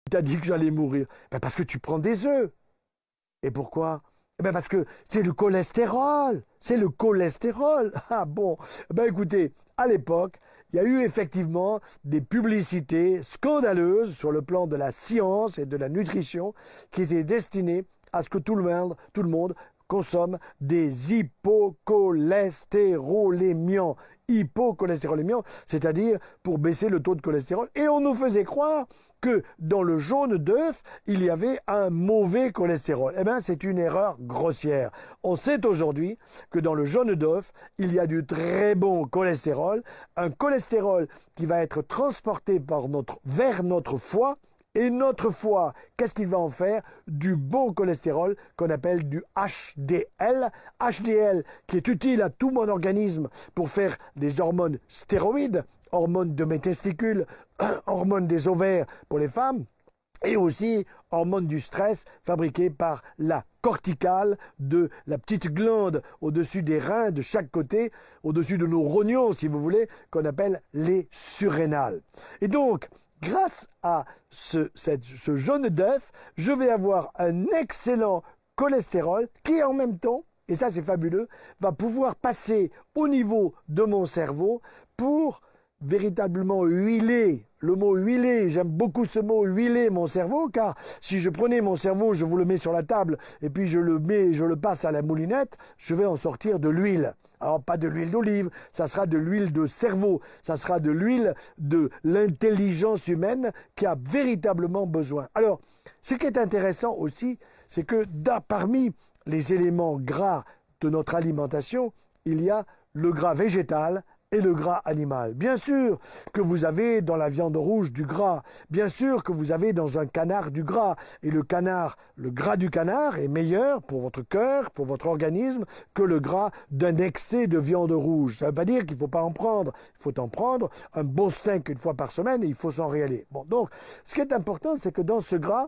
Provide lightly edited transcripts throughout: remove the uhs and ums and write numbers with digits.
t'as dit que j'allais mourir? Ben parce que tu prends des œufs. Et pourquoi? Eh ben parce que c'est le cholestérol. C'est le cholestérol. Ah bon. Ben écoutez, à l'époque, il y a eu effectivement des publicités scandaleuses sur le plan de la science et de la nutrition qui étaient destinées à ce que tout le monde consomme des hypocholestérolémiants. Hypocholestérolémiants, c'est-à-dire pour baisser le taux de cholestérol. Et on nous faisait croire que dans le jaune d'œuf, il y avait un mauvais cholestérol. Eh bien, c'est une erreur grossière. On sait aujourd'hui que dans le jaune d'œuf, il y a du très bon cholestérol, un cholestérol qui va être transporté vers notre foie. Et notre foie, qu'est-ce qu'il va en faire? Du bon cholestérol qu'on appelle du HDL. HDL qui est utile à tout mon organisme pour faire des hormones stéroïdes, hormones de mes testicules, hormones des ovaires pour les femmes, et aussi hormones du stress fabriquées par la corticale de la petite glande au-dessus des reins de chaque côté, au-dessus de nos rognons si vous voulez, qu'on appelle les surrénales. Et donc, grâce à ce jaune d'œuf, je vais avoir un excellent cholestérol qui en même temps, et ça c'est fabuleux, va pouvoir passer au niveau de mon cerveau pour véritablement huiler. Le mot huiler, j'aime beaucoup ce mot huiler mon cerveau, car si je prenais mon cerveau, je vous le mets sur la table, et puis je le passe à la moulinette, je vais en sortir de l'huile. Alors pas de l'huile d'olive, ça sera de l'huile de cerveau, ça sera de l'huile de l'intelligence humaine qui a véritablement besoin. Alors, ce qui est intéressant aussi, c'est que parmi les éléments gras de notre alimentation, il y a le gras végétal et le gras animal. Bien sûr que vous avez dans la viande rouge du gras, bien sûr que vous avez dans un canard du gras, et le gras du canard est meilleur pour votre cœur, pour votre organisme, que le gras d'un excès de viande rouge. Ça ne veut pas dire qu'il ne faut pas en prendre, il faut en prendre un bon steak une fois par semaine et il faut s'en régaler. Bon, donc, ce qui est important, c'est que dans ce gras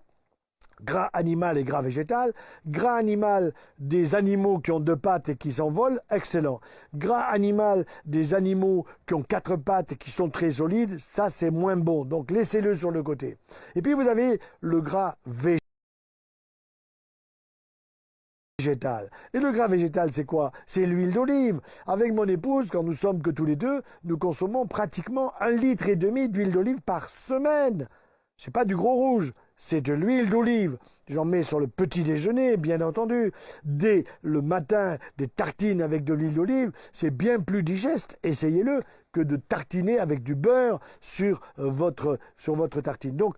animal et gras végétal, gras animal des animaux qui ont deux pattes et qui s'envolent, excellent. Gras animal des animaux qui ont quatre pattes et qui sont très solides, ça c'est moins bon, donc laissez-le sur le côté. Et puis vous avez le gras végétal. Et le gras végétal, c'est quoi? C'est l'huile d'olive. Avec mon épouse, quand nous sommes que tous les deux, nous consommons pratiquement 1,5 litre d'huile d'olive par semaine. C'est pas du gros rouge. C'est de l'huile d'olive. J'en mets sur le petit déjeuner, bien entendu. Dès le matin, des tartines avec de l'huile d'olive, c'est bien plus digeste, essayez-le, que de tartiner avec du beurre sur votre tartine. Donc,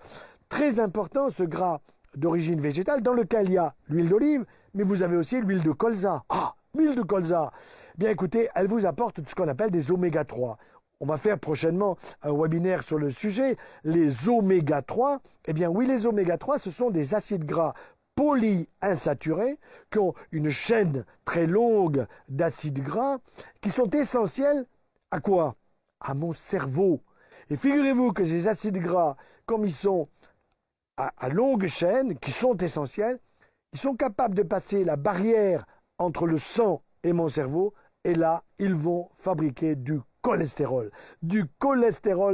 très important ce gras d'origine végétale dans lequel il y a l'huile d'olive, mais vous avez aussi l'huile de colza. Ah, l'huile de colza. Bien écoutez, elle vous apporte ce qu'on appelle des oméga 3. On va faire prochainement un webinaire sur le sujet, les oméga 3. Eh bien oui, les oméga 3, ce sont des acides gras polyinsaturés qui ont une chaîne très longue d'acides gras qui sont essentiels à quoi? À mon cerveau. Et figurez-vous que ces acides gras, comme ils sont à longue chaîne, qui sont essentiels, ils sont capables de passer la barrière entre le sang et mon cerveau, et là, ils vont fabriquer du cholestérol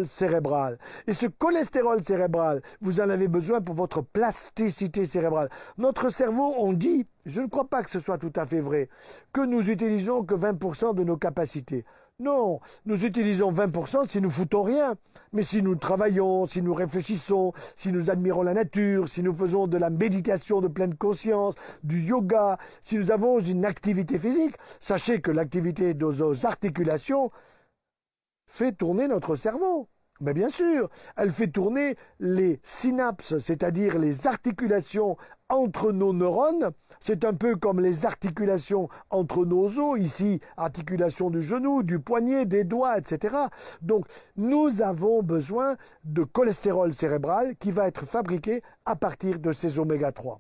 cérébral. Et ce cholestérol cérébral, vous en avez besoin pour votre plasticité cérébrale. Notre cerveau, on dit, je ne crois pas que ce soit tout à fait vrai, que nous utilisons que 20% de nos capacités. Non, nous utilisons 20% si nous foutons rien. Mais si nous travaillons, si nous réfléchissons, si nous admirons la nature, si nous faisons de la méditation de pleine conscience, du yoga, si nous avons une activité physique, sachez que l'activité de nos articulations fait tourner notre cerveau. Mais bien sûr, elle fait tourner les synapses, c'est-à-dire les articulations entre nos neurones. C'est un peu comme les articulations entre nos os, ici, articulation du genou, du poignet, des doigts, etc. Donc, nous avons besoin de cholestérol cérébral qui va être fabriqué à partir de ces oméga 3.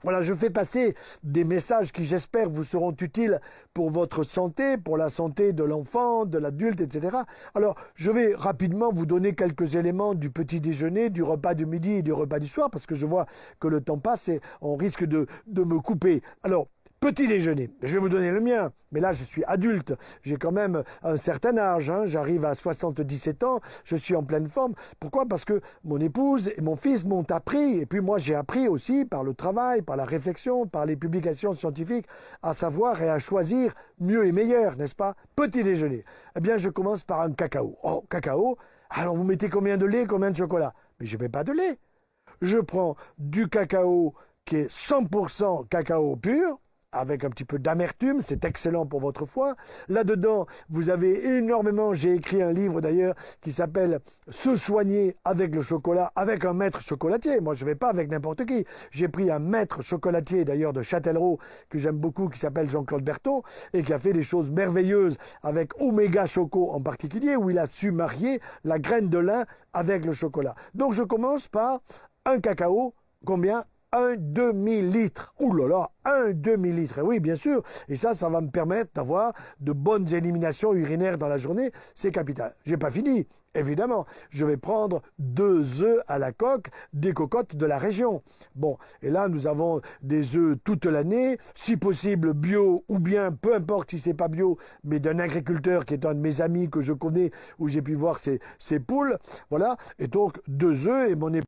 Voilà, je fais passer des messages qui, j'espère, vous seront utiles pour votre santé, pour la santé de l'enfant, de l'adulte, etc. Alors, je vais rapidement vous donner quelques éléments du petit déjeuner, du repas du midi et du repas du soir, parce que je vois que le temps passe et on risque de me couper. Alors, Petit déjeuner, je vais vous donner le mien, mais là je suis adulte, j'ai quand même un certain âge, hein. J'arrive à 77 ans, je suis en pleine forme. Pourquoi? Parce que mon épouse et mon fils m'ont appris, et puis moi j'ai appris aussi par le travail, par la réflexion, par les publications scientifiques, à savoir et à choisir mieux et meilleur, n'est-ce pas? Petit déjeuner, eh bien je commence par un cacao. Oh, cacao, alors vous mettez combien de lait, combien de chocolat? Mais je ne mets pas de lait. Je prends du cacao qui est 100% cacao pur, avec un petit peu d'amertume, c'est excellent pour votre foie. Là-dedans, vous avez énormément, j'ai écrit un livre d'ailleurs qui s'appelle « Se soigner avec le chocolat », avec un maître chocolatier. Moi, je ne vais pas avec n'importe qui. J'ai pris un maître chocolatier d'ailleurs de Châtellerault, que j'aime beaucoup, qui s'appelle Jean-Claude Berton, et qui a fait des choses merveilleuses avec Omega Choco en particulier, où il a su marier la graine de lin avec le chocolat. Donc, je commence par un cacao, combien? Un demi-litre. Ouh là là, un demi-litre. Et oui, bien sûr. Et ça va me permettre d'avoir de bonnes éliminations urinaires dans la journée. C'est capital. J'ai pas fini. Évidemment, je vais prendre 2 œufs à la coque, des cocottes de la région. Bon, et là, nous avons des œufs toute l'année, si possible bio, ou bien, peu importe si c'est pas bio, mais d'un agriculteur qui est un de mes amis que je connais, où j'ai pu voir ses poules. Voilà. Et donc, 2 œufs, et mon épouse